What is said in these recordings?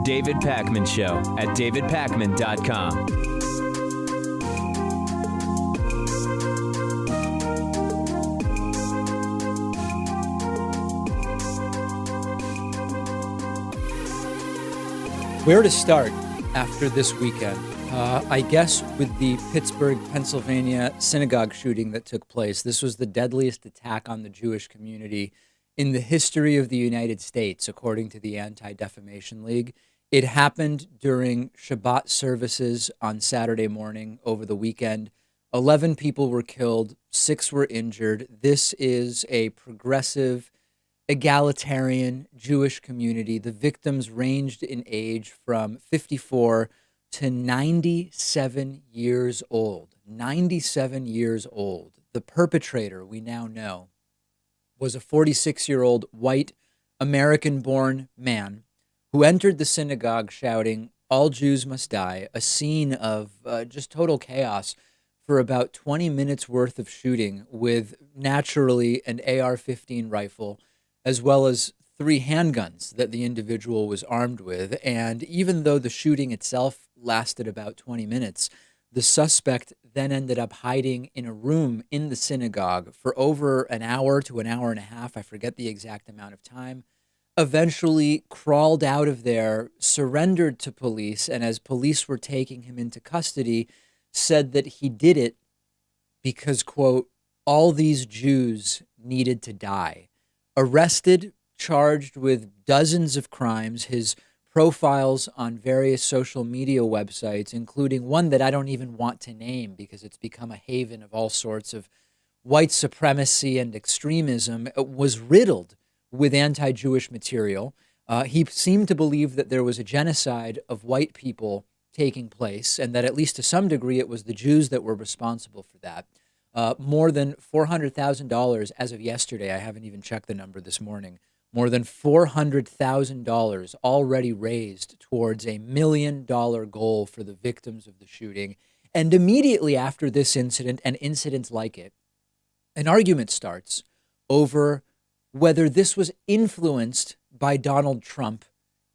David Pakman Show at davidpakman.com. Where to start after this weekend? I guess with the Pittsburgh, Pennsylvania synagogue shooting that took place. This was the deadliest attack on the Jewish community in the history of the United States, according to the Anti-Defamation League. It happened during Shabbat services on Saturday morning over the weekend. 11 people were killed, 6 were injured. This is a progressive, egalitarian Jewish community. The victims ranged in age from 54 to 97 years old. 97 years old. The perpetrator, we now know, was a 46-year-old white American-born man who entered the synagogue shouting, "All Jews must die," a scene of just total chaos for about 20 minutes worth of shooting with, naturally, an AR-15 rifle, as well as 3 handguns that the individual was armed with. And even though the shooting itself lasted about 20 minutes, the suspect then ended up hiding in a room in the synagogue for over an hour to an hour and a half. I forget the exact amount of time. Eventually crawled out of there, surrendered to police, and as police were taking him into custody, said that he did it because, quote, all these Jews needed to die. Arrested, charged with dozens of crimes, his profiles on various social media websites, including one that I don't even want to name because it's become a haven of all sorts of white supremacy and extremism, was riddled with anti-Jewish material. He seemed to believe that there was a genocide of white people taking place and that at least to some degree it was the Jews that were responsible for that. More than $400,000 as of yesterday. I haven't even checked the number this morning. More than $400,000 already raised towards a $1 million goal for the victims of the shooting. And immediately after this incident and incidents like it, an argument starts over whether this was influenced by Donald Trump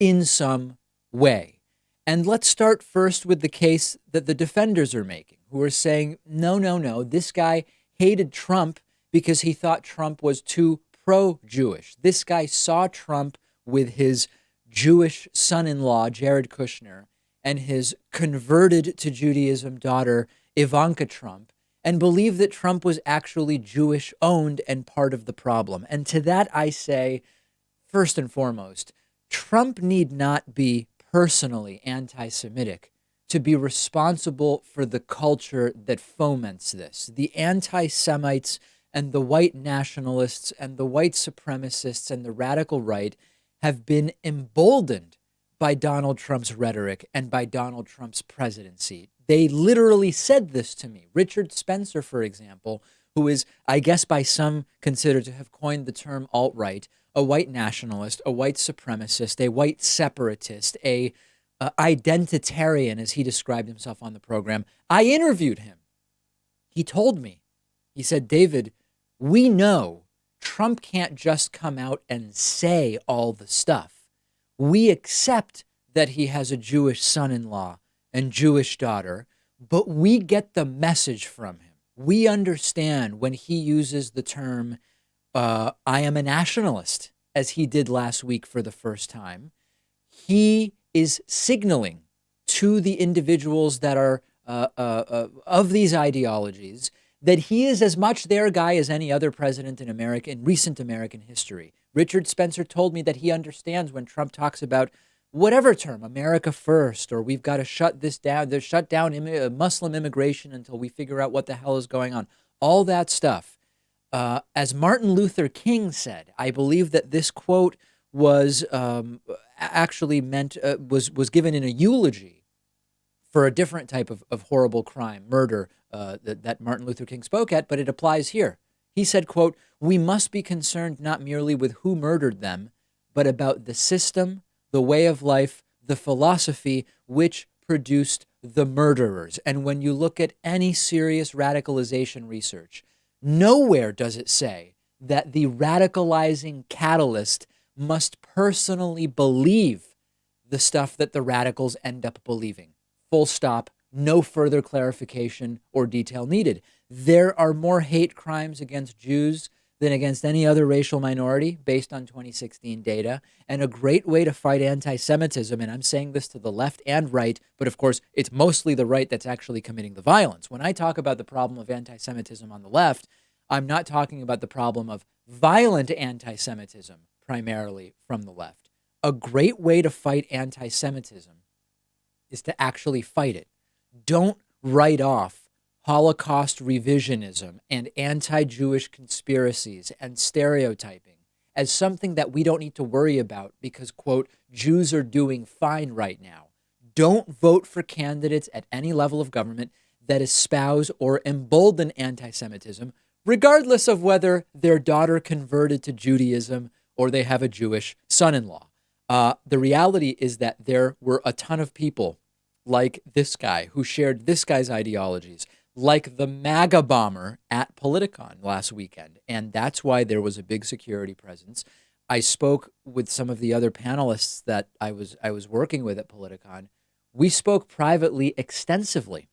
in some way. And let's start first with the case that the defenders are making, who are saying, no, this guy hated Trump because he thought Trump was too pro-Jewish. This guy saw Trump with his Jewish son-in-law, Jared Kushner, and his converted to Judaism daughter, Ivanka Trump, and believed that Trump was actually Jewish-owned and part of the problem. And to that I say, first and foremost, Trump need not be personally anti-Semitic to be responsible for the culture that foments this. The anti-Semites and the white nationalists and the white supremacists and the radical right have been emboldened by Donald Trump's rhetoric and by Donald Trump's presidency. They literally said this to me. Richard Spencer, for example, who is, I guess by some considered to have coined the term alt-right, a white nationalist, a white supremacist, a white separatist, a identitarian, as he described himself on the program. I interviewed him. He told me, he said, David, we know Trump can't just come out and say all the stuff. We accept that he has a Jewish son-in-law and Jewish daughter, but we get the message from him. We understand when he uses the term, I am a nationalist, as he did last week for the first time. He is signaling to the individuals that are of these ideologies that he is as much their guy as any other president in recent American history. Richard Spencer told me that he understands when Trump talks about whatever term, America first, or we've got to shut this down, shut down Muslim immigration until we figure out what the hell is going on. All that stuff. As Martin Luther King said, I believe that this quote was actually meant, was given in a eulogy for a different type of horrible crime, murder, that Martin Luther King spoke at, but it applies here. He said, quote, "We must be concerned not merely with who murdered them, but about the system, the way of life, the philosophy which produced the murderers." And when you look at any serious radicalization research, nowhere does it say that the radicalizing catalyst must personally believe the stuff that the radicals end up believing. Full stop. No further clarification or detail needed. There are more hate crimes against Jews than against any other racial minority based on 2016 data. And a great way to fight anti-Semitism, and I'm saying this to the left and right, but of course it's mostly the right that's actually committing the violence. When I talk about the problem of anti-Semitism on the left, I'm not talking about the problem of violent anti-Semitism primarily from the left. A great way to fight anti-Semitism is to actually fight it. Don't write off Holocaust revisionism and anti-Jewish conspiracies and stereotyping as something that we don't need to worry about because, quote, Jews are doing fine right now. Don't vote for candidates at any level of government that espouse or embolden anti-Semitism, regardless of whether their daughter converted to Judaism or they have a Jewish son-in-law. The reality is that there were a ton of people like this guy who shared this guy's ideologies, like the MAGAbomber at Politicon last weekend. And that's why there was a big security presence. I spoke with some of the other panelists that I was working with at Politicon. We spoke privately extensively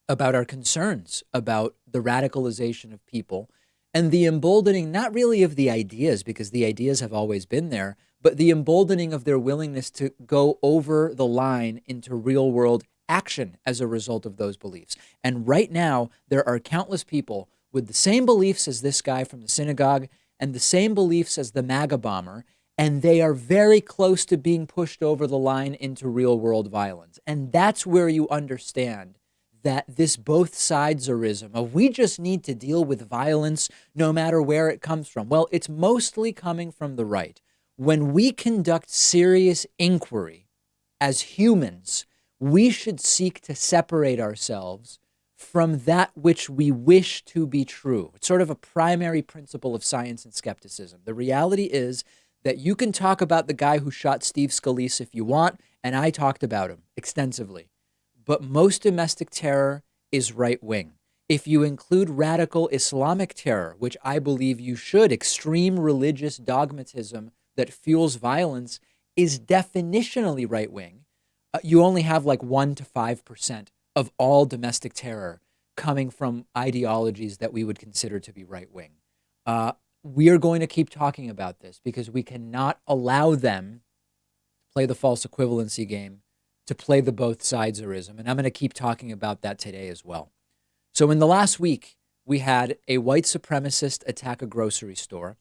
about our concerns about the radicalization of people and the emboldening, not really of the ideas, because the ideas have always been there, but the emboldening of their willingness to go over the line into real world action as a result of those beliefs. And right now, there are countless people with the same beliefs as this guy from the synagogue and the same beliefs as the MAGAbomber, and they are very close to being pushed over the line into real world violence. And that's where you understand that this both sides-erism of we just need to deal with violence no matter where it comes from. Well, it's mostly coming from the right. When we conduct serious inquiry as humans, we should seek to separate ourselves from that which we wish to be true. It's sort of a primary principle of science and skepticism. The reality is that you can talk about the guy who shot Steve Scalise if you want, and I talked about him extensively. But most domestic terror is right-wing. If you include radical Islamic terror, which I believe you should, extreme religious dogmatism that fuels violence is definitionally right-wing. You only have like 1 to 5% of all domestic terror coming from ideologies that we would consider to be right-wing. We are going to keep talking about this because we cannot allow them to play the false equivalency game, to play the both sides-erism. And I'm going to keep talking about that today as well. So in the last week, we had a white supremacist attack a grocery store.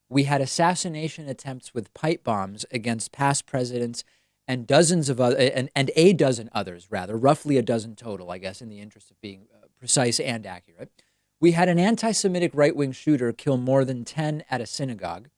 We had assassination attempts with pipe bombs against past presidents and dozens of other, and a dozen others, rather, roughly a dozen total, I guess, in the interest of being precise and accurate. We had an anti-Semitic right-wing shooter kill more than 10 at a synagogue.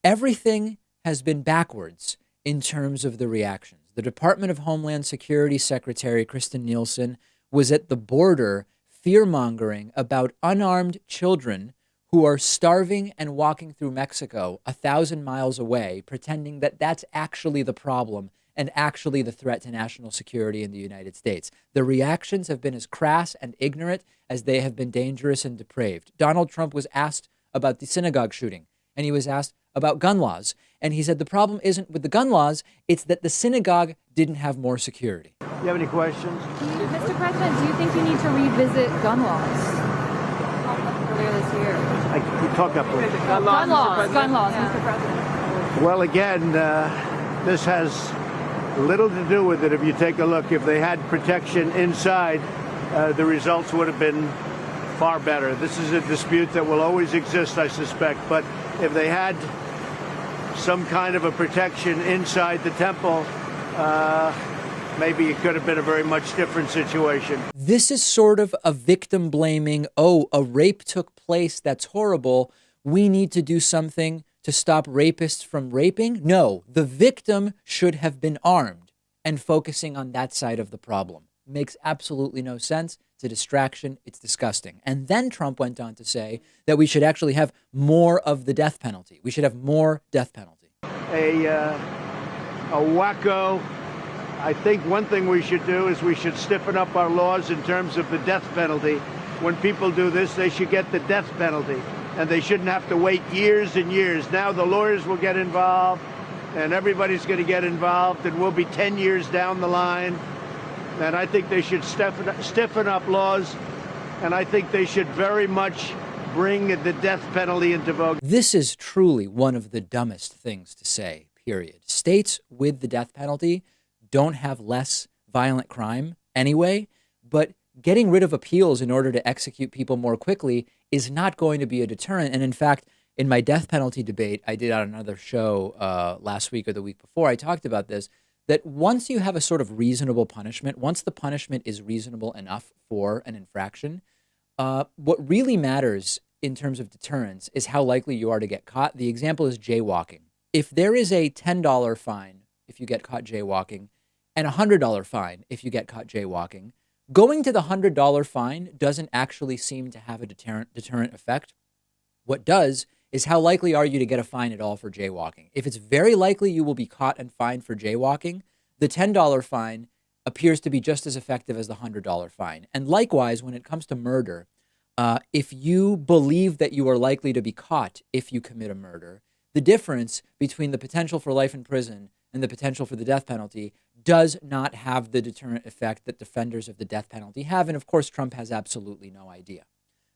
Everything has been backwards in terms of the reactions. The Department of Homeland Security Secretary Kristen Nielsen was at the border fear-mongering about unarmed children who are starving and walking through Mexico 1,000 miles away, pretending that that's actually the problem and actually the threat to national security in the United States. The reactions have been as crass and ignorant as they have been dangerous and depraved. Donald Trump was asked about the synagogue shooting, and he was asked about gun laws. And he said the problem isn't with the gun laws, it's that the synagogue didn't have more security. You have any questions? Mr. President, do you think you need to revisit gun laws earlier this year? You talk up with Gun laws, Mr. President. Well, again, this has little to do with it. If you take a look, if they had protection inside, the results would have been far better. This is a dispute that will always exist, I suspect. But if they had some kind of a protection inside the temple, maybe it could have been a very much different situation. This is sort of a victim blaming, oh, a rape took place, that's horrible, we need to do something to stop rapists from raping? No, the victim should have been armed and focusing on that side of the problem. Makes absolutely no sense. It's a distraction. It's disgusting. And then Trump went on to say that we should actually have more of the death penalty. We should have more death penalty. A wacko. I think one thing we should do is we should stiffen up our laws in terms of the death penalty. When people do this, they should get the death penalty, and they shouldn't have to wait years and years. Now the lawyers will get involved. and everybody's going to get involved, and we'll be 10 years down the line. And I think they should stiffen up laws, and I think they should very much bring the death penalty into vogue. This is truly one of the dumbest things to say, period. States with the death penalty don't have less violent crime anyway, but getting rid of appeals in order to execute people more quickly is not going to be a deterrent. And in fact, in my death penalty debate I did on another show last week or the week before, I talked about this, that once you have a sort of reasonable punishment, once the punishment is reasonable enough for an infraction, what really matters in terms of deterrence is how likely you are to get caught. The example is jaywalking. If there is a $10 fine if you get caught jaywalking and a $100 fine if you get caught jaywalking, going to the $100 fine doesn't actually seem to have a deterrent effect. What does is how likely are you to get a fine at all for jaywalking? If it's very likely you will be caught and fined for jaywalking, the $10 fine appears to be just as effective as the $100 fine. And likewise, when it comes to murder, if you believe that you are likely to be caught if you commit a murder, the difference between the potential for life in prison and the potential for the death penalty does not have the deterrent effect that defenders of the death penalty have. And of course, Trump has absolutely no idea.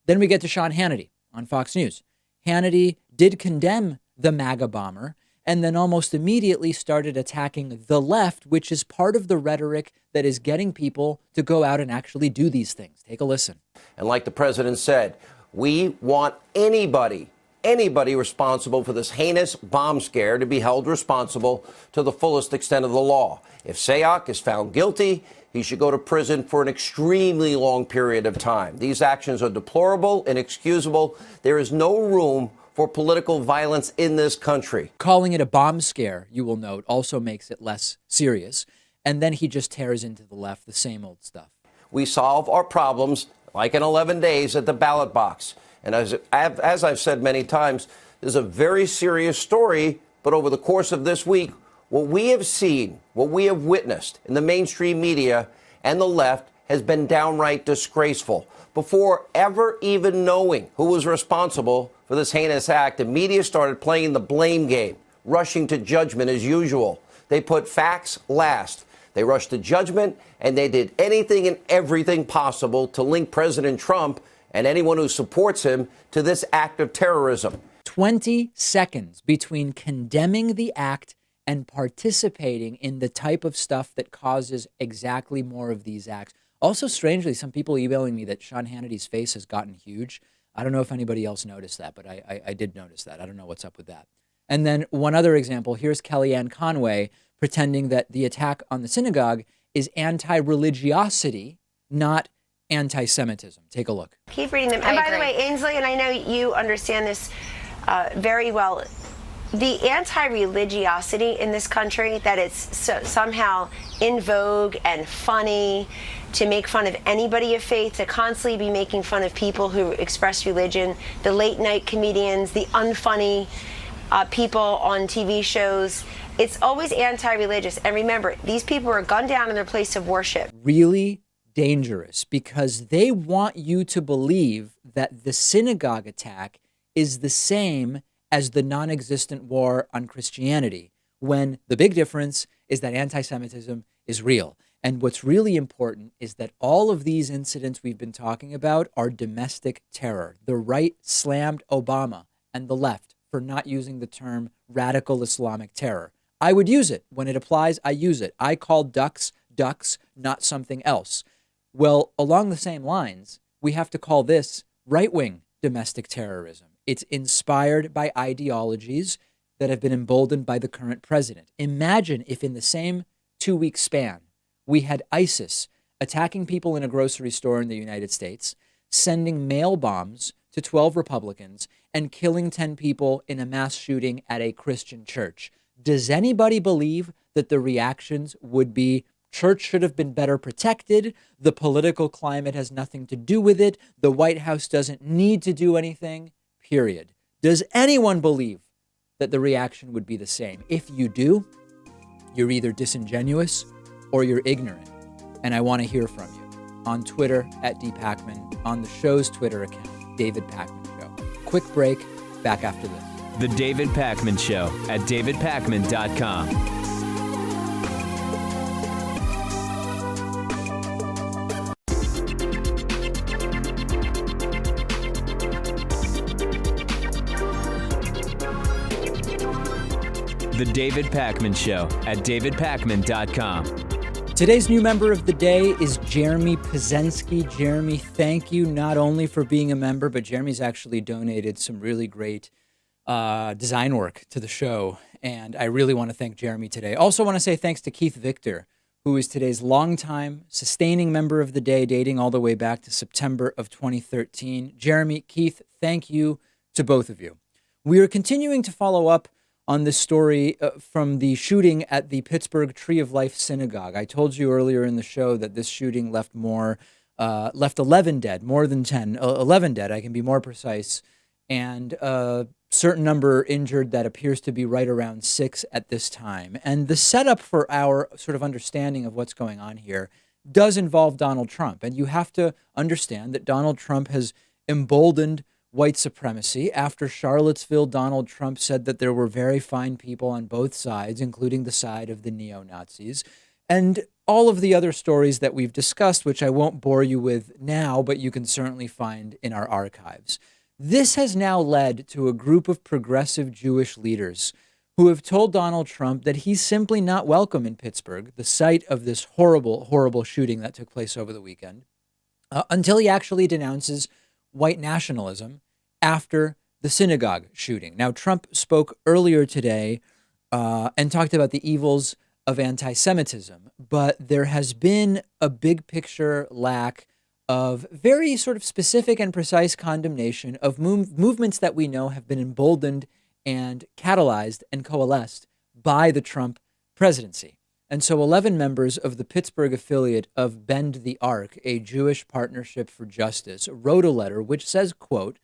Then we get to Sean Hannity on Fox News. Hannity did condemn the MAGA bomber and then almost immediately started attacking the left, which is part of the rhetoric that is getting people to go out and actually do these things. Take a listen. And like the president said, we want anybody responsible for this heinous bomb scare to be held responsible to the fullest extent of the law. If Sayoc is found guilty, he should go to prison for an extremely long period of time. These actions are deplorable, inexcusable. There is no room for political violence in this country. Calling it a bomb scare, you will note, also makes it less serious. And then he just tears into the left, the same old stuff. We solve our problems like in 11 days at the ballot box. And as I've said many times, this is a very serious story. But over the course of this week, what we have seen, what we have witnessed in the mainstream media and the left has been downright disgraceful. Before ever even knowing who was responsible for this heinous act, the media started playing the blame game, rushing to judgment as usual. They put facts last. They rushed to judgment, and they did anything and everything possible to link President Trump and anyone who supports him to this act of terrorism. 20 seconds between condemning the act and participating in the type of stuff that causes exactly more of these acts. Also, strangely, some people emailing me that Sean Hannity's face has gotten huge. I don't know if anybody else noticed that, but I did notice that. I don't know what's up with that. And then one other example, here's Kellyanne Conway pretending that the attack on the synagogue is anti-religiosity, not anti-Semitism. Take a look. Keep reading them. And by the way, Ainsley, and I know you understand this very well, the anti-religiosity in this country, that it's somehow in vogue and funny to make fun of anybody of faith, to constantly be making fun of people who express religion, the late night comedians, the unfunny people on TV shows. It's always anti-religious. And remember, these people are gunned down in their place of worship. Really dangerous, because they want you to believe that the synagogue attack is the same as the non-existent war on Christianity, when the big difference is that anti-Semitism is real. And what's really important is that all of these incidents we've been talking about are domestic terror. The right slammed Obama and the left for not using the term radical Islamic terror. I would use it. When it applies, I use it. I call ducks, ducks, not something else. Well, along the same lines, we have to call this right-wing domestic terrorism. It's inspired by ideologies that have been emboldened by the current president. Imagine if in the same 2-week span, we had ISIS attacking people in a grocery store in the United States, sending mail bombs to 12 Republicans, and killing 10 people in a mass shooting at a Christian church. Does anybody believe that the reactions would be, church should have been better protected, the political climate has nothing to do with it, the White House doesn't need to do anything, period? Does anyone believe that the reaction would be the same? If you do, you're either disingenuous or you're ignorant. And I want to hear from you on Twitter @DPacman, on the show's Twitter account, David Pakman Show. Quick break, back after this. The David Pakman Show at davidpakman.com. The David Pakman Show at davidpakman.com. Today's new member of the day is Jeremy Pazensky. Jeremy, thank you not only for being a member, but Jeremy's actually donated some really great design work to the show. And I really want to thank Jeremy today. Also want to say thanks to Keith Victor, who is today's longtime sustaining member of the day, dating all the way back to September of 2013. Jeremy, Keith, thank you to both of you. We are continuing to follow up on this story from the shooting at the Pittsburgh Tree of Life synagogue. I told you earlier in the show that this shooting left 11 dead, more than 10, 11 dead, I can be more precise, and a certain number injured that appears to be right around 6 at this time. And the setup for our sort of understanding of what's going on here does involve Donald Trump. And you have to understand that Donald Trump has emboldened white supremacy. After Charlottesville, Donald Trump said that there were very fine people on both sides, including the side of the neo-Nazis. And all of the other stories that we've discussed, which I won't bore you with now, but you can certainly find in our archives. This has now led to a group of progressive Jewish leaders who have told Donald Trump that he's simply not welcome in Pittsburgh, the site of this horrible, horrible shooting that took place over the weekend, until he actually denounces white nationalism after the synagogue shooting. Now, Trump spoke earlier today and talked about the evils of anti-Semitism, but there has been a big picture lack of very sort of specific and precise condemnation of movements that we know have been emboldened and catalyzed and coalesced by the Trump presidency. And so 11 members of the Pittsburgh affiliate of Bend the Arc, a Jewish Partnership for Justice, wrote a letter which says, quote,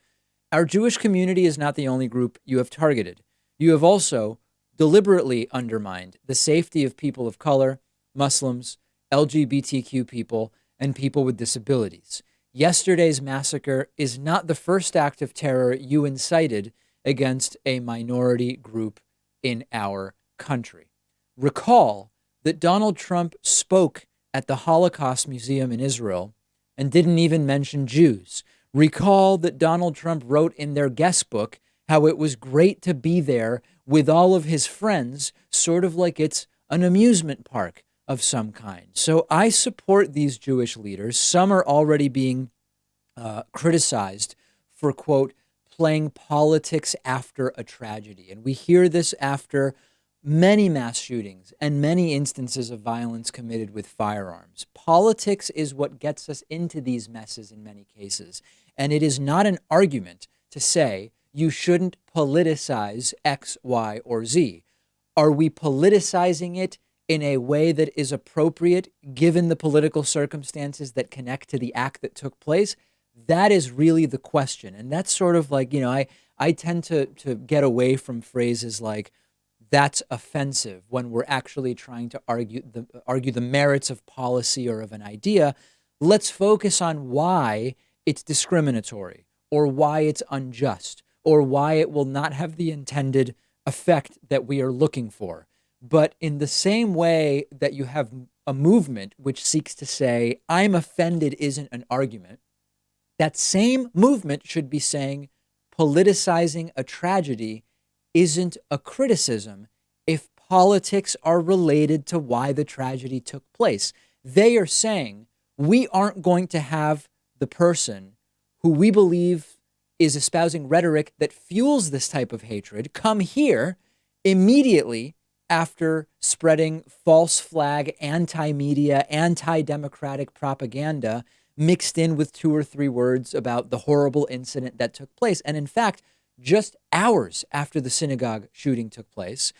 "Our Jewish community is not the only group you have targeted. You have also deliberately undermined the safety of people of color, Muslims, LGBTQ people, and people with disabilities. Yesterday's massacre is not the first act of terror you incited against a minority group in our country." Recall that Donald Trump spoke at the Holocaust Museum in Israel and didn't even mention Jews. Recall that Donald Trump wrote in their guest book how it was great to be there with all of his friends, sort of like it's an amusement park of some kind. So I support these Jewish leaders. Some are already being criticized for, quote, playing politics after a tragedy. And we hear this after many mass shootings and many instances of violence committed with firearms. Politics is what gets us into these messes in many cases. And it is not an argument to say you shouldn't politicize X, Y, or Z. Are we politicizing it in a way that is appropriate given the political circumstances that connect to the act that took place? That is really the question. And that's sort of like, I tend to get away from phrases like, that's offensive, when we're actually trying to argue the merits of policy or of an idea. Let's focus on why it's discriminatory, or why it's unjust, or why it will not have the intended effect that we are looking for. But in the same way that you have a movement which seeks to say, I'm offended isn't an argument, that same movement should be saying politicizing a tragedy isn't a criticism if politics are related to why the tragedy took place. They are saying we aren't going to have the person who we believe is espousing rhetoric that fuels this type of hatred come here immediately after spreading false flag, anti-media, anti-democratic propaganda mixed in with 2 or 3 words about the horrible incident that took place. And in fact, just hours after the synagogue shooting took place,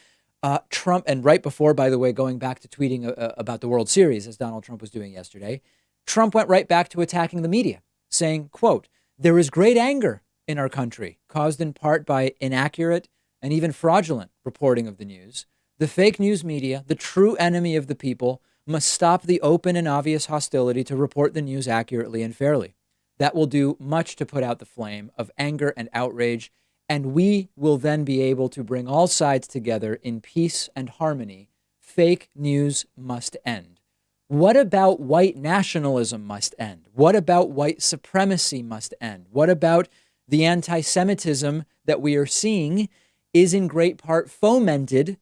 Trump, and right before, by the way, going back to tweeting about the World Series, as Donald Trump was doing yesterday, Trump went right back to attacking the media, saying, quote, "There is great anger in our country, caused in part by inaccurate and even fraudulent reporting of the news. The fake news media, the true enemy of the people, must stop the open and obvious hostility to report the news accurately and fairly. That will do much to put out the flame of anger and outrage and we will then be able to bring all sides together in peace and harmony. Fake news must end. What about white nationalism must end? What about white supremacy must end? What about the anti-Semitism that we are seeing is in great part fomented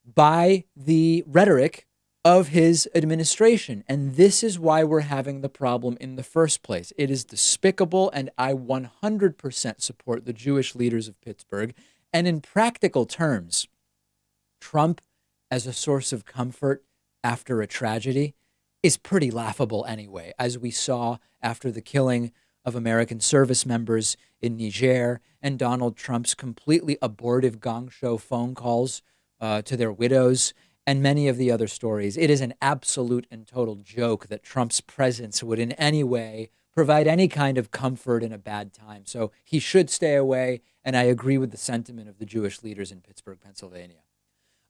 by the rhetoric of his administration? And this is why we're having the problem in the first place. It is despicable, and I 100% support the Jewish leaders of Pittsburgh. And in practical terms, Trump as a source of comfort after a tragedy is pretty laughable anyway, as we saw after the killing of American service members in Niger and Donald Trump's completely abortive gong show phone calls to their widows and many of the other stories. It is an absolute and total joke that Trump's presence would in any way provide any kind of comfort in a bad time. So he should stay away, and I agree with the sentiment of the Jewish leaders in Pittsburgh, Pennsylvania.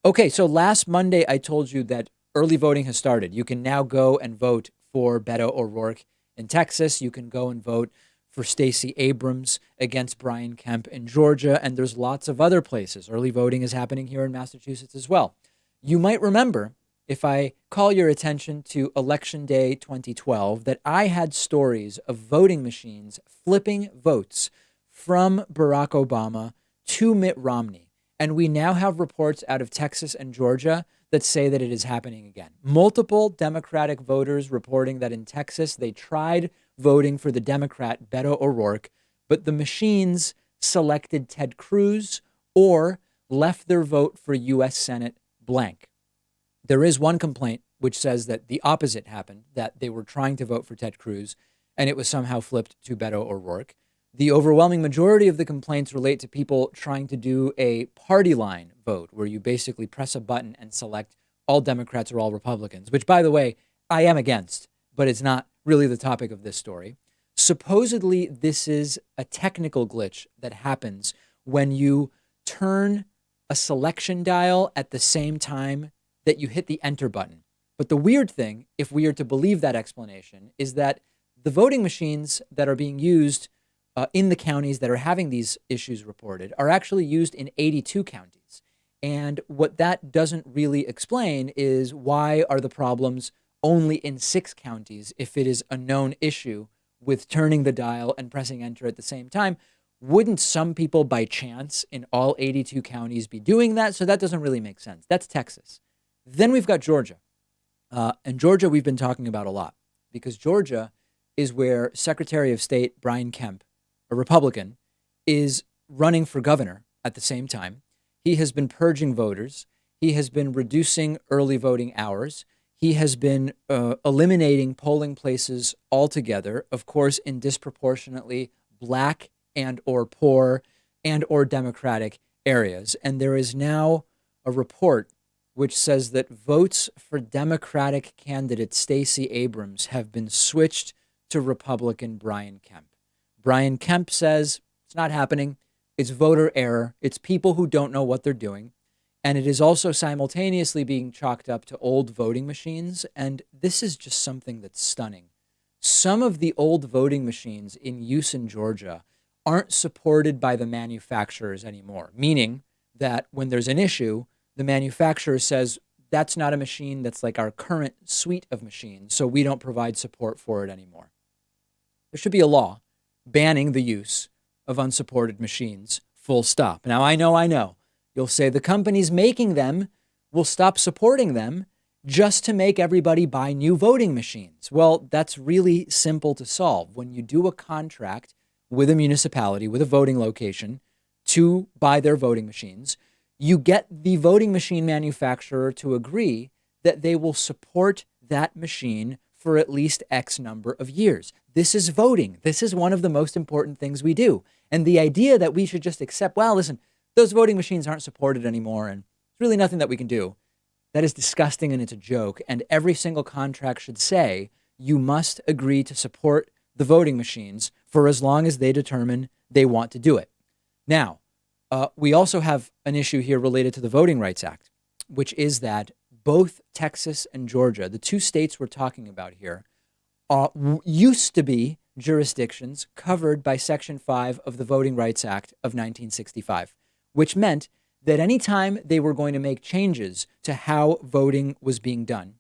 Okay, so last Monday I told you that early voting has started. You can now go and vote for Beto O'Rourke in Texas. You can go and vote for Stacey Abrams against Brian Kemp in Georgia, and there's lots of other places. Early voting is happening here in Massachusetts as well. You might remember, if I call your attention to Election Day 2012, that I had stories of voting machines flipping votes from Barack Obama to Mitt Romney. And we now have reports out of Texas and Georgia that say that it is happening again. Multiple Democratic voters reporting that in Texas, they tried voting for the Democrat Beto O'Rourke, but the machines selected Ted Cruz or left their vote for U.S. Senate blank. There is one complaint which says that the opposite happened, that they were trying to vote for Ted Cruz and it was somehow flipped to Beto O'Rourke. The overwhelming majority of the complaints relate to people trying to do a party line vote where you basically press a button and select all Democrats or all Republicans, which, by the way, I am against, but it's not really the topic of this story. Supposedly, this is a technical glitch that happens when you turn a selection dial at the same time that you hit the enter button. But the weird thing, if we are to believe that explanation, is that the voting machines that are being used in the counties that are having these issues reported are actually used in 82 counties. And what that doesn't really explain is why are the problems only in 6 counties if it is a known issue with turning the dial and pressing enter at the same time. Wouldn't some people by chance in all 82 counties be doing that? So that doesn't really make sense. That's Texas. Then we've got Georgia. And Georgia we've been talking about a lot because Georgia is where Secretary of State Brian Kemp, a Republican, is running for governor at the same time. He has been purging voters. He has been reducing early voting hours. He has been eliminating polling places altogether, of course, in disproportionately black and or poor and or Democratic areas. And there is now a report which says that votes for Democratic candidate Stacey Abrams have been switched to Republican Brian Kemp. Brian Kemp says it's not happening. It's voter error. It's people who don't know what they're doing. And it is also simultaneously being chalked up to old voting machines. And this is just something that's stunning. Some of the old voting machines in use in Georgia aren't supported by the manufacturers anymore, meaning that when there's an issue, the manufacturer says, that's not a machine that's like our current suite of machines, so we don't provide support for it anymore. There should be a law banning the use of unsupported machines, full stop. Now, I know. You'll say the companies making them will stop supporting them just to make everybody buy new voting machines. Well, that's really simple to solve. When you do a contract with a municipality, with a voting location, to buy their voting machines, you get the voting machine manufacturer to agree that they will support that machine for at least X number of years. This is voting. This is one of the most important things we do. And the idea that we should just accept, well, listen, those voting machines aren't supported anymore, and there's really nothing that we can do. That is disgusting, and it's a joke. And every single contract should say you must agree to support the voting machines for as long as they determine they want to do it. Now, we also have an issue here related to the Voting Rights Act, which is that both Texas and Georgia, the two states we're talking about here, used to be jurisdictions covered by Section 5 of the Voting Rights Act of 1965, which meant that anytime they were going to make changes to how voting was being done,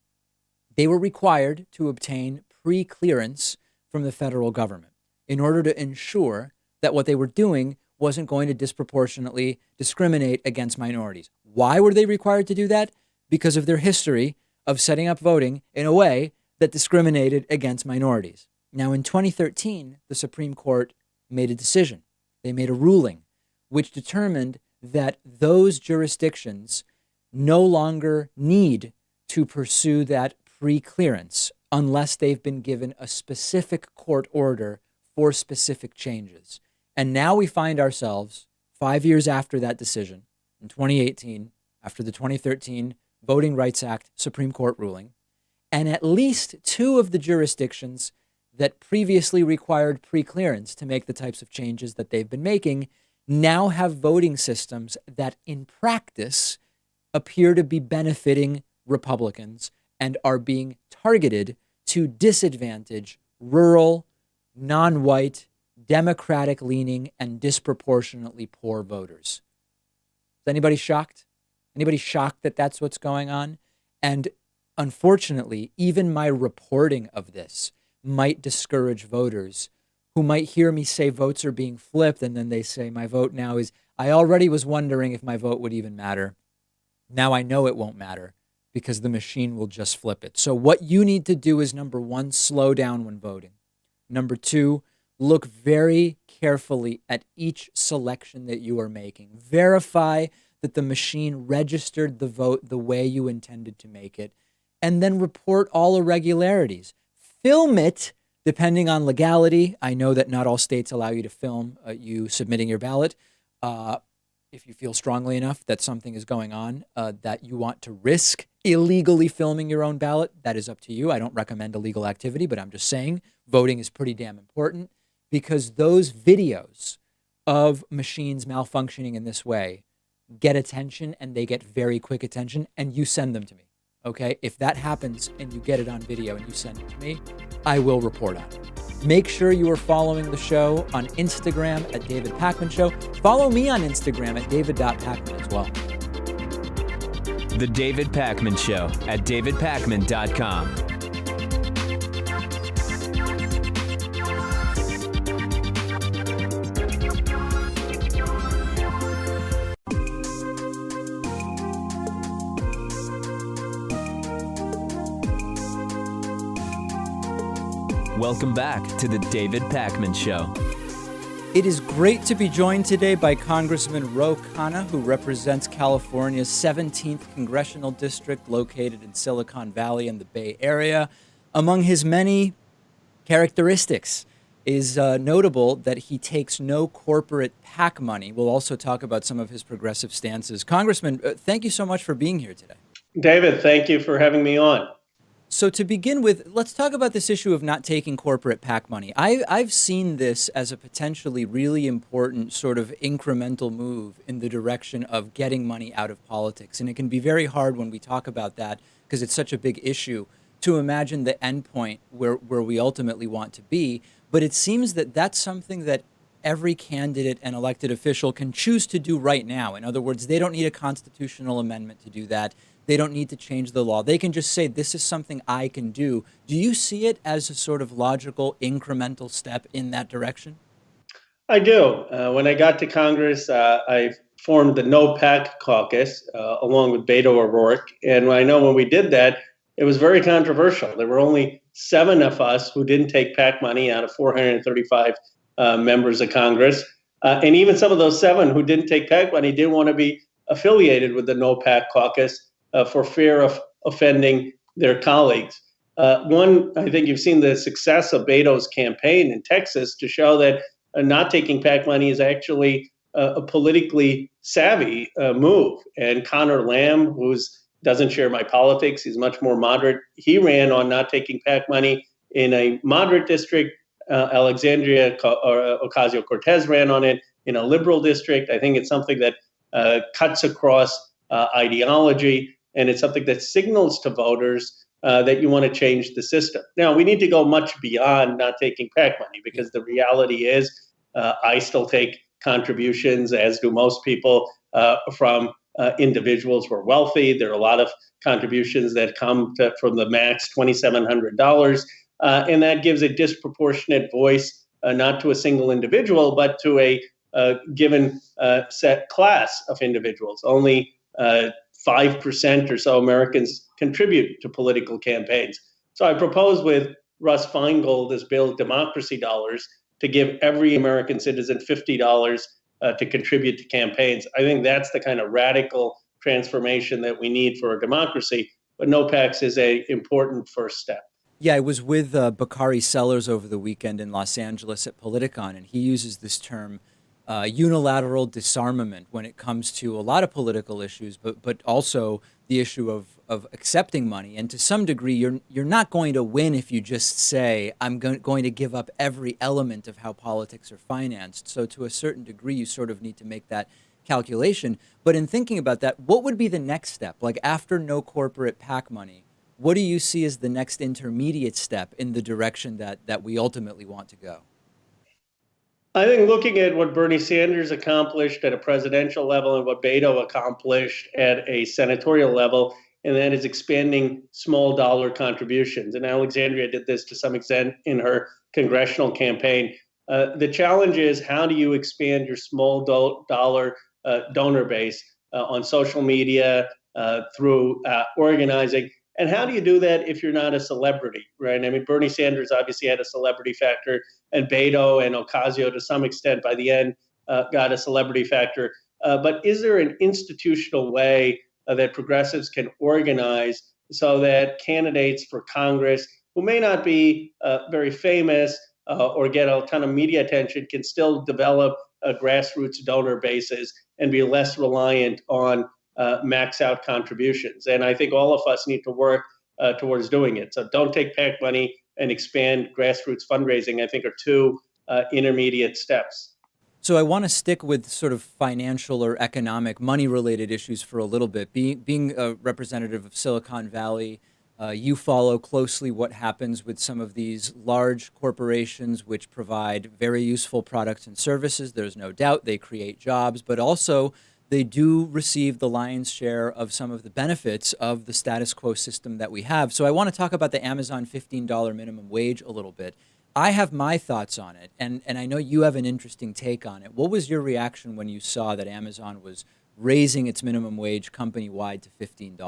they were required to obtain pre-clearance from the federal government in order to ensure that what they were doing wasn't going to disproportionately discriminate against minorities. Why were they required to do that? Because of their history of setting up voting in a way that discriminated against minorities. Now, in 2013, the Supreme Court made a decision. They made a ruling which determined that those jurisdictions no longer need to pursue that pre-clearance unless they've been given a specific court order for specific changes. And now we find ourselves 5 years after that decision, in 2018, after the 2013 Voting Rights Act Supreme Court ruling, and at least two of the jurisdictions that previously required pre-clearance to make the types of changes that they've been making now have voting systems that in practice appear to be benefiting Republicans and are being targeted to disadvantage rural, non-white, Democratic-leaning, and disproportionately poor voters. Is anybody shocked? Anybody shocked that that's what's going on? And unfortunately, even my reporting of this might discourage voters who might hear me say votes are being flipped, and then they say my vote now is, I already was wondering if my vote would even matter. Now I know it won't matter because the machine will just flip it. So what you need to do is, number one, slow down when voting. Number two, look very carefully at each selection that you are making. Verify that the machine registered the vote the way you intended to make it, and then report all irregularities. Film it, depending on legality. I know that not all states allow you to film you submitting your ballot. If you feel strongly enough that something is going on that you want to risk illegally filming your own ballot, that is up to you. I don't recommend illegal activity, but I'm just saying voting is pretty damn important, because those videos of machines malfunctioning in this way get attention, and they get very quick attention, and you send them to me. Okay, if that happens and you get it on video and you send it to me, I will report on it. Make sure you are following the show on Instagram at David Pakman Show. Follow me on Instagram at david.pakman as well. The David Pakman Show at davidpakman.com. Welcome back to the David Pakman Show. It is great to be joined today by Congressman Ro Khanna, who represents California's 17th Congressional District, located in Silicon Valley in the Bay Area. Among his many characteristics is notable that he takes no corporate PAC money. We'll also talk about some of his progressive stances. Congressman, thank you so much for being here today. David, thank you for having me on. So to begin with, let's talk about this issue of not taking corporate PAC money. I've seen this as a potentially really important sort of incremental move in the direction of getting money out of politics. And it can be very hard when we talk about that, because it's such a big issue, to imagine the endpoint where we ultimately want to be. But it seems that that's something that every candidate and elected official can choose to do right now. In other words, they don't need a constitutional amendment to do that. They don't need to change the law. They can just say, this is something I can do. Do you see it as a sort of logical, incremental step in that direction? I do. When I got to Congress, I formed the No PAC caucus along with Beto O'Rourke. And I know when we did that, it was very controversial. There were only 7 of us who didn't take PAC money out of 435 members of Congress. And even some of those 7 who didn't take PAC money didn't want to be affiliated with the No PAC caucus for fear of offending their colleagues. One, I think you've seen the success of Beto's campaign in Texas to show that not taking PAC money is actually a politically savvy move. And Connor Lamb, who doesn't share my politics, he's much more moderate. He ran on not taking PAC money in a moderate district. Alexandria Ocasio-Cortez ran on it in a liberal district. I think it's something that cuts across ideology. And it's something that signals to voters that you want to change the system. Now, we need to go much beyond not taking PAC money, because the reality is I still take contributions, as do most people, from individuals who are wealthy. There are a lot of contributions that come from the max $2,700, and that gives a disproportionate voice, not to a single individual, but to a given set class of individuals. Only 5% or so Americans contribute to political campaigns. So I propose with Russ Feingold this bill, Democracy Dollars, to give every American citizen $50 to contribute to campaigns. I think that's the kind of radical transformation that we need for our democracy. But no PACs is an important first step. Yeah, I was with Bakari Sellers over the weekend in Los Angeles at Politicon, and he uses this term unilateral disarmament when it comes to a lot of political issues, but also the issue of accepting money. And to some degree, you're not going to win if you just say, I'm going to give up every element of how politics are financed. So to a certain degree, you sort of need to make that calculation. But in thinking about that, what would be the next step? Like after no corporate PAC money, what do you see as the next intermediate step in the direction that we ultimately want to go? I think looking at what Bernie Sanders accomplished at a presidential level and what Beto accomplished at a senatorial level, and that is expanding small dollar contributions. And Alexandria did this to some extent in her congressional campaign. The challenge is, how do you expand your small dollar donor base on social media, through organizing? And how do you do that if you're not a celebrity, right? I mean, Bernie Sanders obviously had a celebrity factor, and Beto and Ocasio to some extent by the end got a celebrity factor. But is there an institutional way that progressives can organize so that candidates for Congress who may not be very famous or get a ton of media attention can still develop grassroots donor bases and be less reliant on max out contributions? And I think all of us need to work towards doing it. So don't take PAC money and expand grassroots fundraising, I think, are two intermediate steps. So I want to stick with sort of financial or economic money-related issues for a little bit. Being a representative of Silicon Valley, you follow closely what happens with some of these large corporations which provide very useful products and services. There's no doubt they create jobs, but also they do receive the lion's share of some of the benefits of the status quo system that we have. So I want to talk about the Amazon $15 minimum wage a little bit. I have my thoughts on it, and I know you have an interesting take on it. What was your reaction when you saw that Amazon was raising its minimum wage company-wide to $15?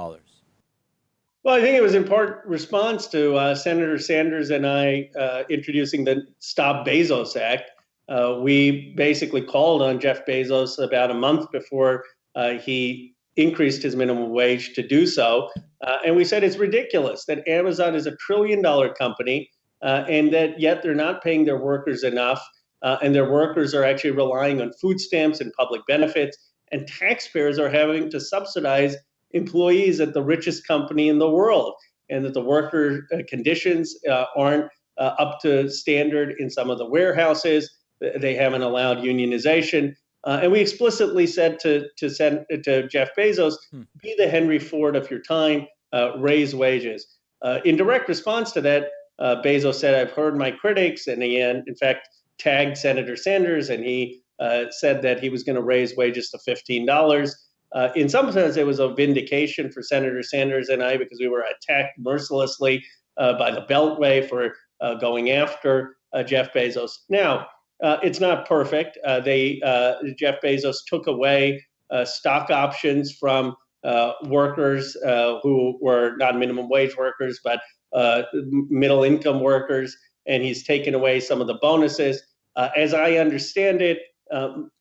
Well, I think it was in part response to Senator Sanders and I introducing the Stop Bezos Act. We basically called on Jeff Bezos about a month before he increased his minimum wage to do so. And we said it's ridiculous that Amazon is $1 trillion company and that yet they're not paying their workers enough. And their workers are actually relying on food stamps and public benefits. And taxpayers are having to subsidize employees at the richest company in the world. And that the worker conditions aren't up to standard in some of the warehouses. They haven't allowed unionization. And we explicitly said to Jeff Bezos, be the Henry Ford of your time, raise wages. In direct response to that, Bezos said, I've heard my critics, and he, in fact, tagged Senator Sanders, and he said that he was going to raise wages to $15. In some sense, it was a vindication for Senator Sanders and I, because we were attacked mercilessly by the Beltway for going after Jeff Bezos. Now, it's not perfect. Jeff Bezos took away stock options from workers who were not minimum wage workers, but middle income workers, and he's taken away some of the bonuses. As I understand it,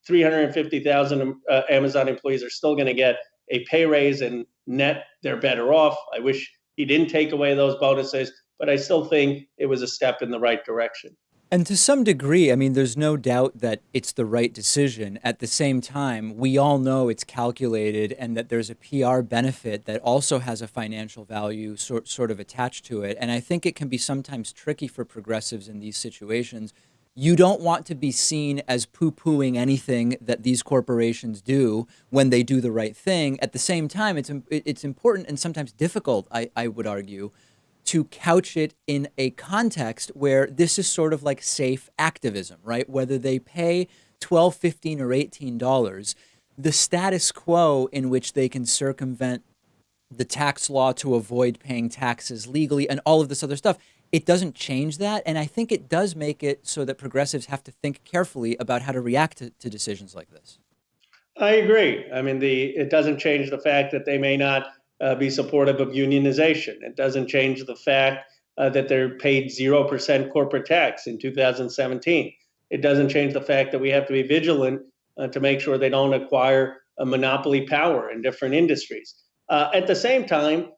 350,000 Amazon employees are still going to get a pay raise, and net they're better off. I wish he didn't take away those bonuses, but I still think it was a step in the right direction. And to some degree, I mean, there's no doubt that it's the right decision. At the same time, we all know it's calculated and that there's a PR benefit that also has a financial value sort of attached to it. And I think it can be sometimes tricky for progressives in these situations. You don't want to be seen as poo-pooing anything that these corporations do when they do the right thing. At the same time, it's important and sometimes difficult, I would argue, to couch it in a context where this is sort of like safe activism, right? Whether they pay $12, $15, or $18, the status quo in which they can circumvent the tax law to avoid paying taxes legally and all of this other stuff, it doesn't change that. And I think it does make it so that progressives have to think carefully about how to react to decisions like this. I agree. I mean, it doesn't change the fact that they may not be supportive of unionization. It doesn't change the fact that they're paid 0% corporate tax in 2017. It doesn't change the fact that we have to be vigilant to make sure they don't acquire a monopoly power in different industries. At the same time,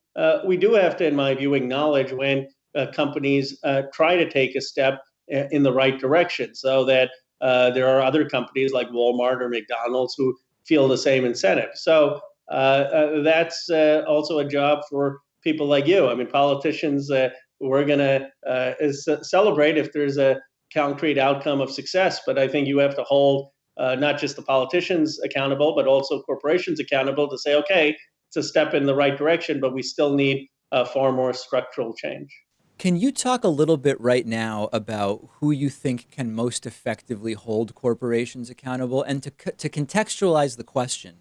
we do have to, in my view, acknowledge when companies try to take a step in the right direction, so that there are other companies like Walmart or McDonald's who feel the same incentive. So that's also a job for people like you. I mean, politicians, we're going to celebrate if there's a concrete outcome of success, but I think you have to hold not just the politicians accountable, but also corporations accountable to say, okay, it's a step in the right direction, but we still need far more structural change. Can you talk a little bit right now about who you think can most effectively hold corporations accountable? And to contextualize the question,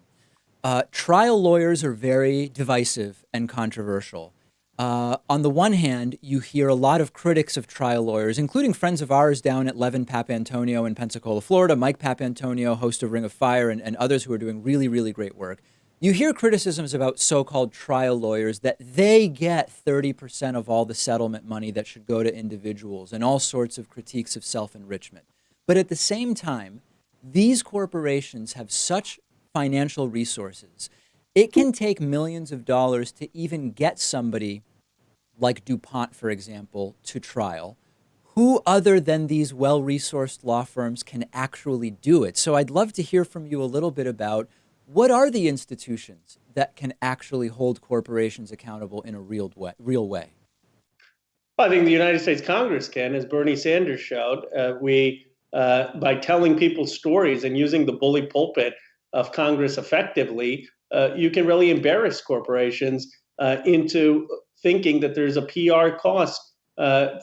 trial lawyers are very divisive and controversial. On the one hand, you hear a lot of critics of trial lawyers, including friends of ours down at Levin Papantonio in Pensacola, Florida, Mike Papantonio, host of Ring of Fire, and others who are doing really, really great work. You hear criticisms about so-called trial lawyers that they get 30% of all the settlement money that should go to individuals, and all sorts of critiques of self-enrichment. But at the same time, these corporations have such financial resources. It can take millions of dollars to even get somebody like DuPont, for example, to trial. Who other than these well-resourced law firms can actually do it? So I'd love to hear from you a little bit about what are the institutions that can actually hold corporations accountable in a real way? Well, I think the United States Congress can, as Bernie Sanders showed. By telling people stories and using the bully pulpit of Congress effectively, you can really embarrass corporations into thinking that there's a PR cost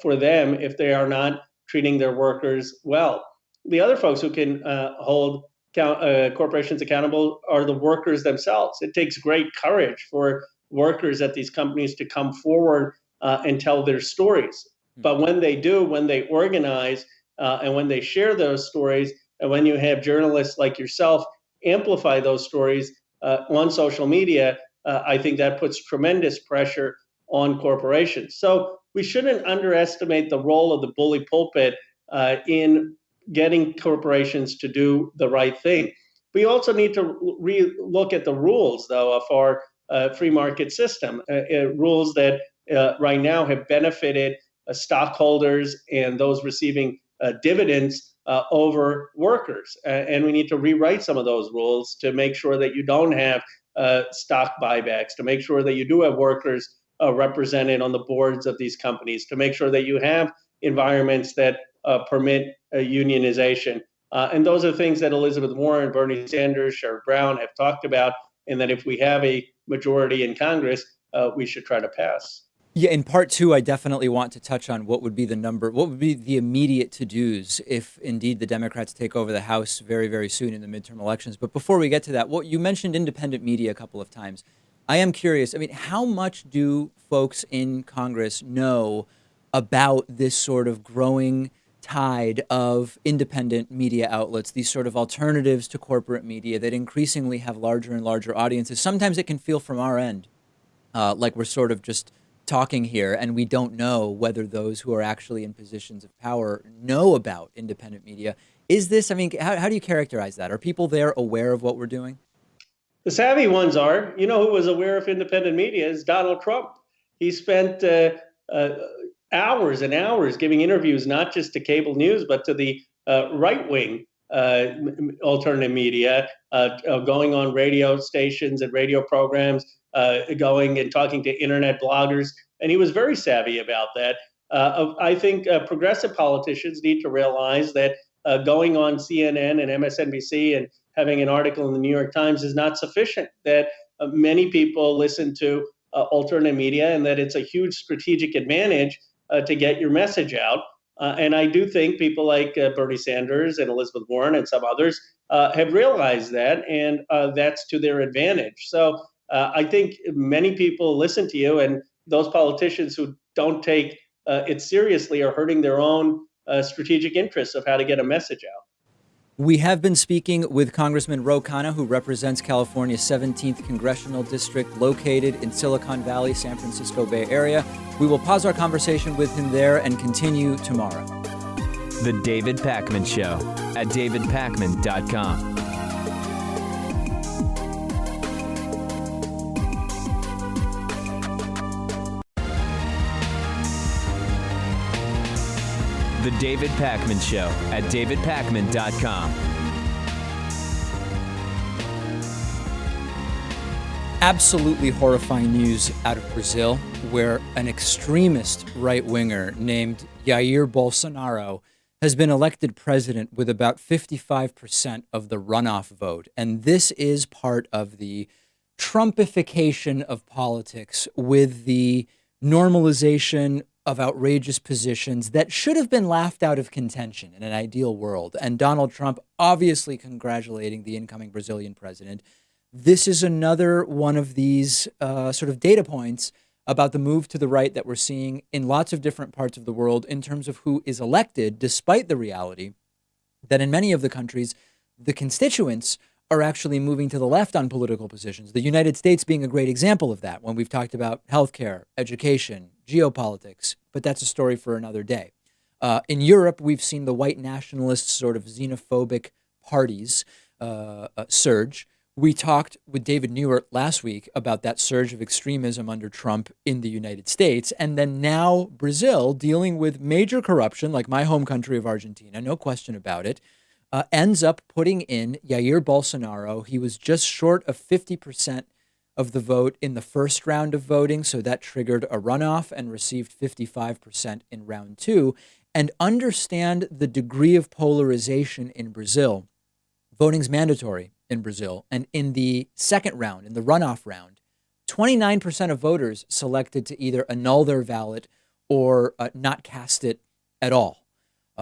for them if they are not treating their workers well. The other folks who can hold corporations accountable are the workers themselves. It takes great courage for workers at these companies to come forward and tell their stories. But when they do, when they organize and when they share those stories, and when you have journalists like yourself amplify those stories on social media, I think that puts tremendous pressure on corporations. So we shouldn't underestimate the role of the bully pulpit in getting corporations to do the right thing. We also need to look at the rules, though, of our free market system, rules that right now have benefited stockholders and those receiving dividends over workers. And we need to rewrite some of those rules to make sure that you don't have stock buybacks, to make sure that you do have workers represented on the boards of these companies, to make sure that you have environments that permit unionization. And those are things that Elizabeth Warren, Bernie Sanders, Sherrod Brown have talked about, and that if we have a majority in Congress, we should try to pass. Yeah, in part two, I definitely want to touch on what would be the immediate to-dos if indeed the Democrats take over the House very, very soon in the midterm elections. But before we get to that, you mentioned independent media a couple of times. I am curious, how much do folks in Congress know about this sort of growing tide of independent media outlets, these sort of alternatives to corporate media that increasingly have larger and larger audiences? Sometimes it can feel from our end like we're sort of just talking here and we don't know whether those who are actually in positions of power know about independent media. Is this, how do you characterize that? Are people there aware of what we're doing? The savvy ones are. You know who was aware of independent media is Donald Trump. He spent hours and hours giving interviews, not just to cable news, but to the right-wing alternative media, going on radio stations and radio programs, going and talking to internet bloggers. And he was very savvy about that. I think progressive politicians need to realize that going on CNN and MSNBC and having an article in the New York Times is not sufficient, that many people listen to alternate media, and that it's a huge strategic advantage to get your message out. And I do think people like Bernie Sanders and Elizabeth Warren and some others have realized that, and that's to their advantage. So I think many people listen to you, and those politicians who don't take it seriously are hurting their own strategic interests of how to get a message out. We have been speaking with Congressman Ro Khanna, who represents California's 17th congressional district located in Silicon Valley, San Francisco Bay Area. We will pause our conversation with him there and continue tomorrow. The David Pakman Show at davidpakman.com. The David Pakman Show at davidpakman.com. Absolutely horrifying news out of Brazil, where an extremist right-winger named Jair Bolsonaro has been elected president with about 55% of the runoff vote. And this is part of the Trumpification of politics, with the normalization of outrageous positions that should have been laughed out of contention in an ideal world. And Donald Trump obviously congratulating the incoming Brazilian president. This is another one of these sort of data points about the move to the right that we're seeing in lots of different parts of the world in terms of who is elected, despite the reality that in many of the countries, the constituents are actually moving to the left on political positions. The United States being a great example of that when we've talked about healthcare, education, geopolitics, but that's a story for another day. In Europe, we've seen the white nationalist sort of xenophobic parties surge. We talked with David Newert last week about that surge of extremism under Trump in the United States. And then now Brazil, dealing with major corruption, like my home country of Argentina, no question about it, ends up putting in Jair Bolsonaro. He was just short of 50% of the vote in the first round of voting, so that triggered a runoff, and received 55% in round two. And understand the degree of polarization in Brazil. Voting's mandatory in Brazil. And in the second round, in the runoff round, 29% of voters selected to either annul their ballot or not cast it at all.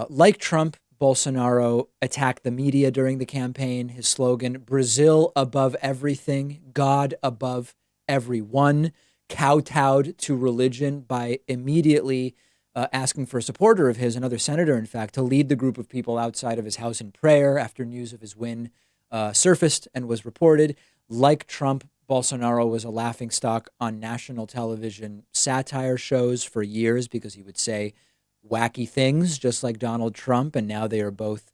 Like Trump, Bolsonaro attacked the media during the campaign. His slogan, Brazil above everything, God above everyone, kowtowed to religion by immediately asking for a supporter of his, another senator, in fact, to lead the group of people outside of his house in prayer after news of his win surfaced and was reported. Like Trump, Bolsonaro was a laughingstock on national television satire shows for years because he would say wacky things, just like Donald Trump, and now they are both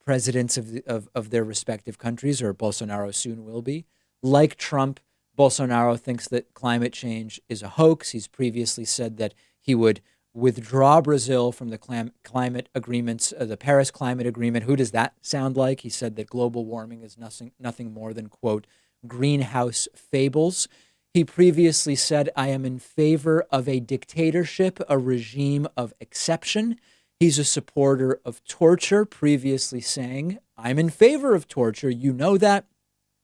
presidents of their respective countries, or Bolsonaro soon will be. Like Trump, Bolsonaro thinks that climate change is a hoax. He's previously said that he would withdraw Brazil from the climate agreements, the Paris Climate Agreement. Who does that sound like? He said that global warming is nothing more than, quote, greenhouse fables. He previously said, I am in favor of a dictatorship, a regime of exception. He's a supporter of torture, previously saying, I'm in favor of torture. You know that.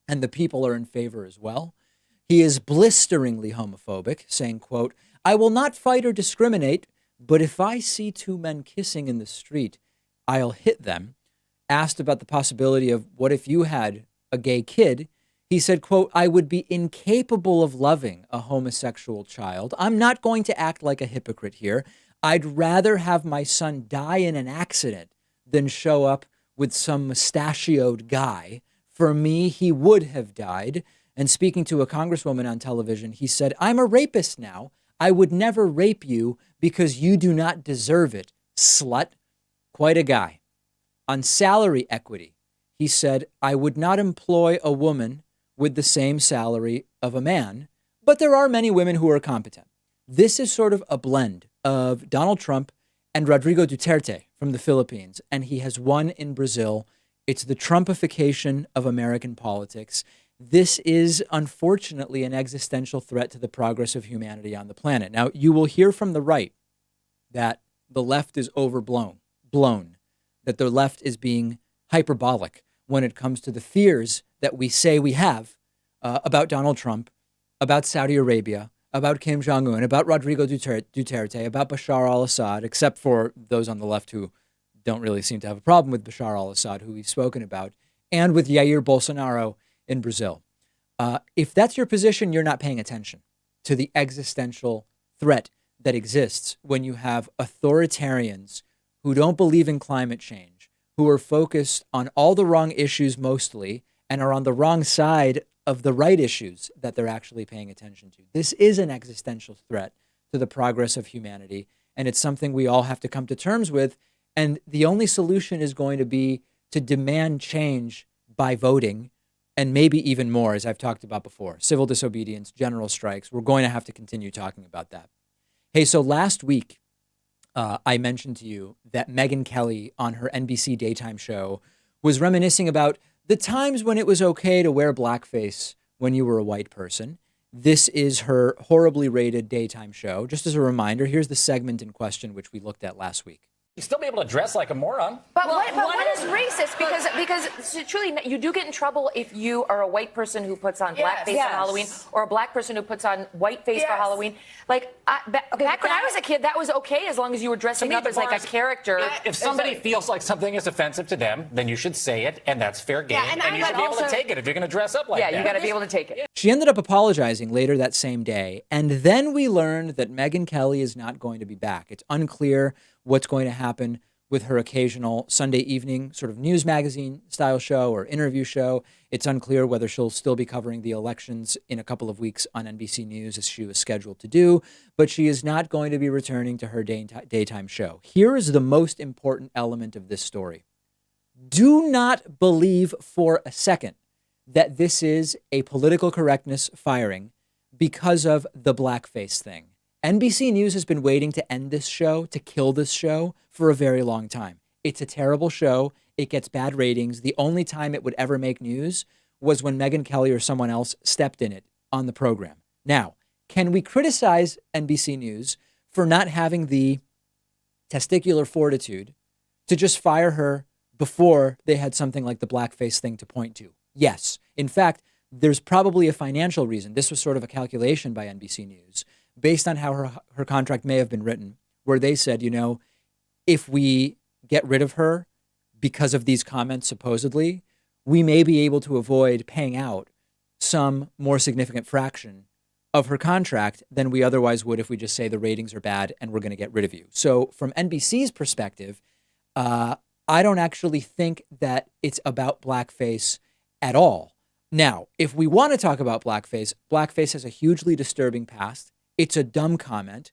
And the people are in favor as well. He is blisteringly homophobic, saying, quote, I will not fight or discriminate, but if I see two men kissing in the street, I'll hit them. Asked about the possibility of what if you had a gay kid, he said, quote, I would be incapable of loving a homosexual child. I'm not going to act like a hypocrite here. I'd rather have my son die in an accident than show up with some mustachioed guy. For me, he would have died. And speaking to a congresswoman on television, he said, I'm a rapist now. I would never rape you because you do not deserve it, slut. Quite a guy. On salary equity, he said, I would not employ a woman with the same salary of a man, but there are many women who are competent. This is sort of a blend of Donald Trump and Rodrigo Duterte from the Philippines, and he has won in Brazil. It's the Trumpification of American politics. This is, unfortunately, an existential threat to the progress of humanity on the planet. Now, you will hear from the right that the left is blown, that the left is being hyperbolic when it comes to the fears that we say we have about Donald Trump, about Saudi Arabia, about Kim Jong-un, about Rodrigo Duterte, about Bashar al-Assad, except for those on the left who don't really seem to have a problem with Bashar al-Assad, who we've spoken about, and with Jair Bolsonaro in Brazil. If that's your position, you're not paying attention to the existential threat that exists when you have authoritarians who don't believe in climate change, who are focused on all the wrong issues mostly, and are on the wrong side of the right issues that they're actually paying attention to. This is an existential threat to the progress of humanity, and it's something we all have to come to terms with. And the only solution is going to be to demand change by voting, and maybe even more, as I've talked about before, civil disobedience, general strikes. We're going to have to continue talking about that. Hey, so last week, I mentioned to you that Megyn Kelly on her NBC daytime show was reminiscing about the times when it was okay to wear blackface when you were a white person. This is her horribly rated daytime show. Just as a reminder, here's the segment in question, which we looked at last week. You still be able to dress like a moron. But what is racist? Because truly, you do get in trouble if you are a white person who puts on blackface on Halloween, or a black person who puts on whiteface for Halloween. Like back when I was a kid, that was okay as long as you were dressing up as like a character. If somebody feels like something is offensive to them, then you should say it, and that's fair game. And you should be able to take it if you're going to dress up like that. Yeah, you got to be able to take it. She ended up apologizing later that same day, and then we learned that Megyn Kelly is not going to be back. It's unclear what's going to happen with her occasional Sunday evening sort of news magazine style show or interview show. It's unclear whether she'll still be covering the elections in a couple of weeks on NBC News as she was scheduled to do, but she is not going to be returning to her daytime show. Here is the most important element of this story. Do not believe for a second that this is a political correctness firing because of the blackface thing. NBC News has been waiting to end this show, to kill this show, for a very long time. It's a terrible show. It gets bad ratings. The only time it would ever make news was when Megyn Kelly or someone else stepped in it on the program. Now, can we criticize NBC News for not having the testicular fortitude to just fire her before they had something like the blackface thing to point to? Yes. In fact, there's probably a financial reason. This was sort of a calculation by NBC News based on how her contract may have been written, where they said, you know, if we get rid of her because of these comments, supposedly, we may be able to avoid paying out some more significant fraction of her contract than we otherwise would if we just say the ratings are bad and we're going to get rid of you. So from NBC's perspective, I don't actually think that it's about blackface at all. Now, if we want to talk about blackface, blackface has a hugely disturbing past. It's a dumb comment,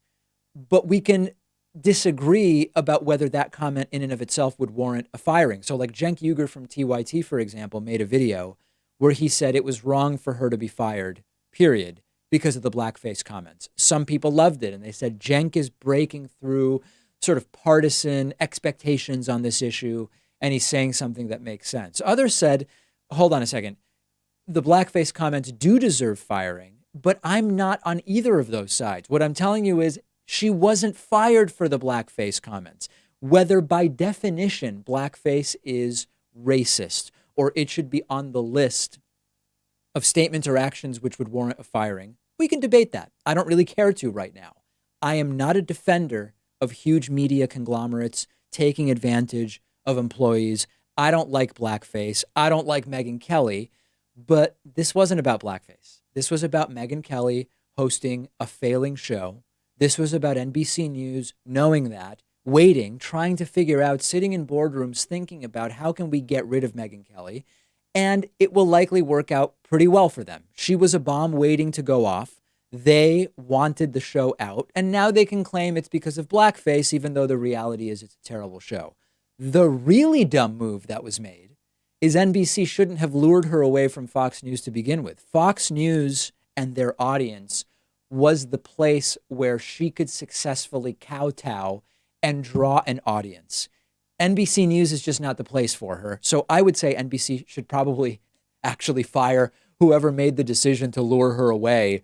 but we can disagree about whether that comment in and of itself would warrant a firing. So like Cenk Uygur from TYT, for example, made a video where he said it was wrong for her to be fired, period, because of the blackface comments. Some people loved it, and they said Cenk is breaking through sort of partisan expectations on this issue, and he's saying something that makes sense. Others said, hold on a second, the blackface comments do deserve firing, but I'm not on either of those sides. What I'm telling you is she wasn't fired for the blackface comments. Whether by definition blackface is racist or it should be on the list of statements or actions which would warrant a firing, we can debate that. I don't really care to right now. I am not a defender of huge media conglomerates taking advantage of employees. I don't like blackface. I don't like Megyn Kelly, but this wasn't about blackface. This was about Megyn Kelly hosting a failing show. This was about NBC News knowing that, waiting, trying to figure out, sitting in boardrooms, thinking about how can we get rid of Megyn Kelly, and it will likely work out pretty well for them. She was a bomb waiting to go off. They wanted the show out, and now they can claim it's because of blackface, even though the reality is it's a terrible show. The really dumb move that was made is NBC shouldn't have lured her away from Fox News to begin with. Fox News and their audience was the place where she could successfully kowtow and draw an audience. NBC News is just not the place for her. So I would say NBC should probably actually fire whoever made the decision to lure her away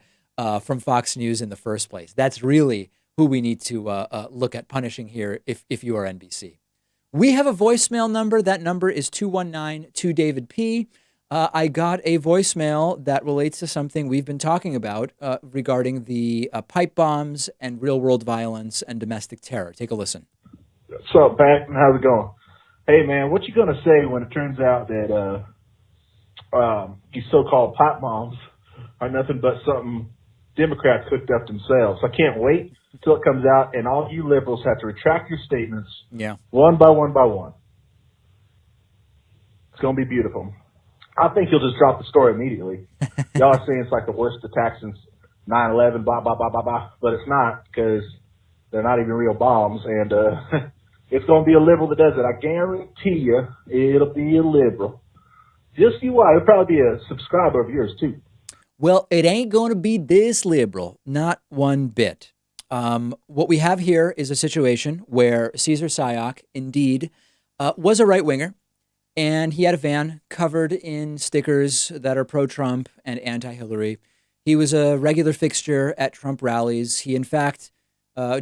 from Fox News in the first place. That's really who we need to look at punishing here if you are NBC. We have a voicemail number. That number is 219-2-DAVID-P. I got a voicemail that relates to something we've been talking about regarding the pipe bombs and real-world violence and domestic terror. Take a listen. What's up, Pat? How's it going? Hey, man, what you going to say when it turns out that these so-called pipe bombs are nothing but something Democrats cooked up themselves? I can't wait until it comes out and all you liberals have to retract your statements one by one by one. It's going to be beautiful. I think you'll just drop the story immediately. Y'all are saying it's like the worst attack since 9/11, blah, blah, blah, blah, blah. But it's not, because they're not even real bombs. And it's going to be a liberal that does it. I guarantee you it'll be a liberal. Just you why. It'll probably be a subscriber of yours, too. Well, it ain't going to be this liberal. Not one bit. What we have here is a situation where Cesar Sayoc indeed was a right-winger. And he had a van covered in stickers that are pro-Trump and anti-Hillary. He was a regular fixture at Trump rallies. He, in fact,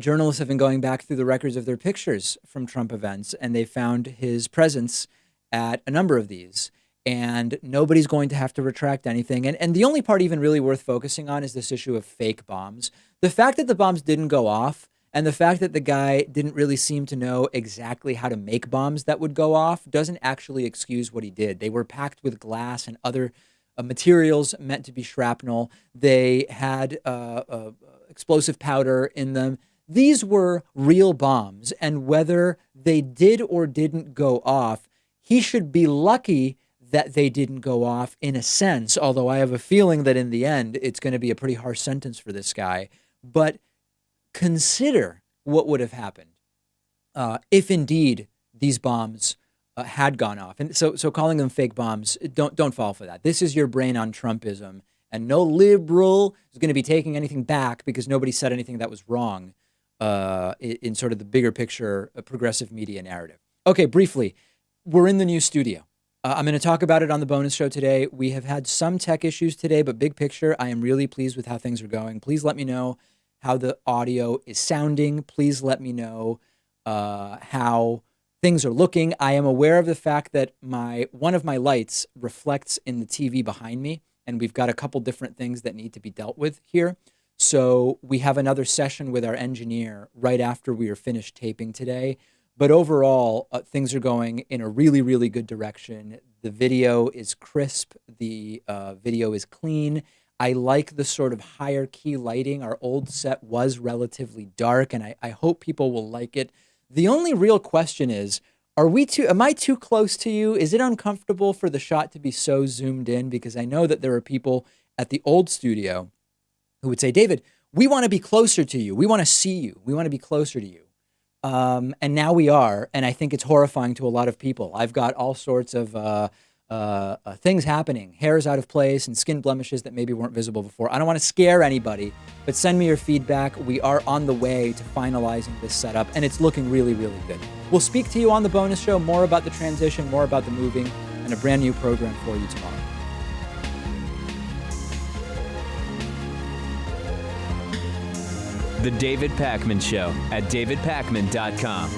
journalists have been going back through the records of their pictures from Trump events, and they found his presence at a number of these. And nobody's going to have to retract anything. And the only part even really worth focusing on is this issue of fake bombs. The fact that the bombs didn't go off, and the fact that the guy didn't really seem to know exactly how to make bombs that would go off doesn't actually excuse what he did. They were packed with glass and other materials meant to be shrapnel. They had explosive powder in them. These were real bombs, and whether they did or didn't go off, he should be lucky that they didn't go off in a sense, although I have a feeling that in the end, it's going to be a pretty harsh sentence for this guy. But consider what would have happened if indeed these bombs had gone off. And so calling them fake bombs, don't fall for that. This is your brain on Trumpism, and no liberal is going to be taking anything back because nobody said anything that was wrong in sort of the bigger picture progressive media narrative. Okay, briefly, we're in the new studio. I'm going to talk about it on the bonus show today. We have had some tech issues today, but big picture, I am really pleased with how things are going. Please let me know how the audio is sounding. Please let me know how things are looking. I am aware of the fact that one of my lights reflects in the TV behind me, and we've got a couple different things that need to be dealt with here. So we have another session with our engineer right after we are finished taping today. But overall, things are going in a really, really good direction. The video is crisp. The video is clean. I like the sort of higher key lighting. Our old set was relatively dark, and I hope people will like it. The only real question is, am I too close to you? Is it uncomfortable for the shot to be so zoomed in? Because I know that there are people at the old studio who would say, David, we want to be closer to you. We want to see you. We want to be closer to you. And now we are, and I think it's horrifying to a lot of people. I've got all sorts of things happening, hairs out of place and skin blemishes that maybe weren't visible before. I don't want to scare anybody, but send me your feedback. We are on the way to finalizing this setup, and it's looking really, really good. We'll speak to you on the bonus show, more about the transition, more about the moving, and a brand new program for you tomorrow. The David Pakman Show at davidpakman.com.